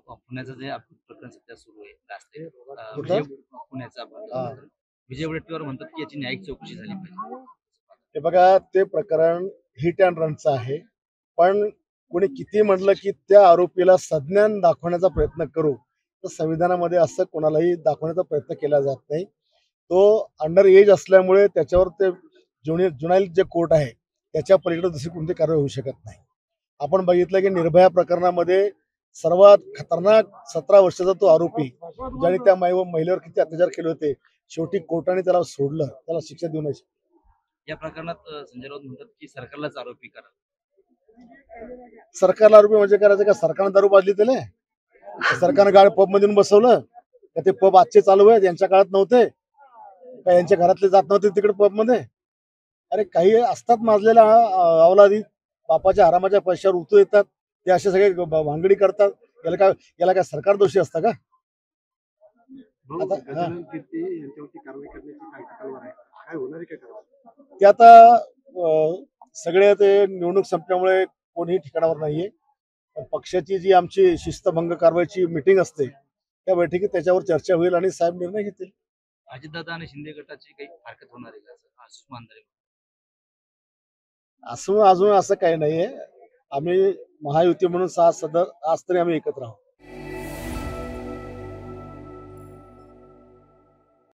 पुण्याचं जे प्रकरण सध्या सुरू आहे राष्ट्रीय कुठलं? पुण्याचा हा. विजय वडेट्टीवार म्हणतात की याची न्यायिक चौकशी झाली पाहिजे. हे बघा, ते प्रकरण हिट अँड रनचं आहे. पण कोणी किती म्हटलं की त्या आरोपीला सज्ञान दाखवण्याचा प्रयत्न करू, तर संविधानामध्ये असं कोणालाही दाखवण्याचा प्रयत्न केला जात नाही. तो अंडर एज असल्यामुळे त्याच्यावर ते जुनाईल जे कोर्ट आहे त्याच्या पलीकडे दुसरी कोणती कारवाई होऊ शकत नाही. आपण बघितलं की निर्भया प्रकरणामध्ये सर्वात खतरनाक 17 वर्षाचा तो आरोपी, ज्याने त्या महिलेवर किती अत्याचार केले होते, शेवटी कोर्टाने त्याला सोडलं, त्याला शिक्षा देऊ नये. या प्रकरणात संजय राऊत म्हणतात की सरकारलाच आरोपी करा. सरकारला आरोपी म्हणजे करायचं का? सरकारनं दारू पाजली त्याला? सरकारनं गाडी पब मध्ये बसवलं का? ते पब आजचे चालू आहेत, यांच्या काळात नव्हते का? यांच्या घरातले जात नव्हते तिकडे पब मध्ये? अरे काही असतात माजलेल्या अवलादी, बापाच्या हरामाच्या पैशावर उतरू येतात, ते असे सगळे भांगडी करतात. याला काय सरकार दोषी असतं का? ते आता सगळे ते निवडणूक संपल्यामुळे कोणीही ठिकाणावर नाहीये. पक्षाची जी आमची शिस्तभंग कारवाईची मिटिंग असते, त्या बैठकीत त्याच्यावर चर्चा होईल आणि साहेब निर्णय घेतील. अजितदादा आणि शिंदे गटाची काही हरकत होणार आहे का, असं आशिष मांजरे? अजून असं काही नाहीये. आम्ही महायुती म्हणून 6 सदस्य आज तरी आम्ही एकत्र आहोत.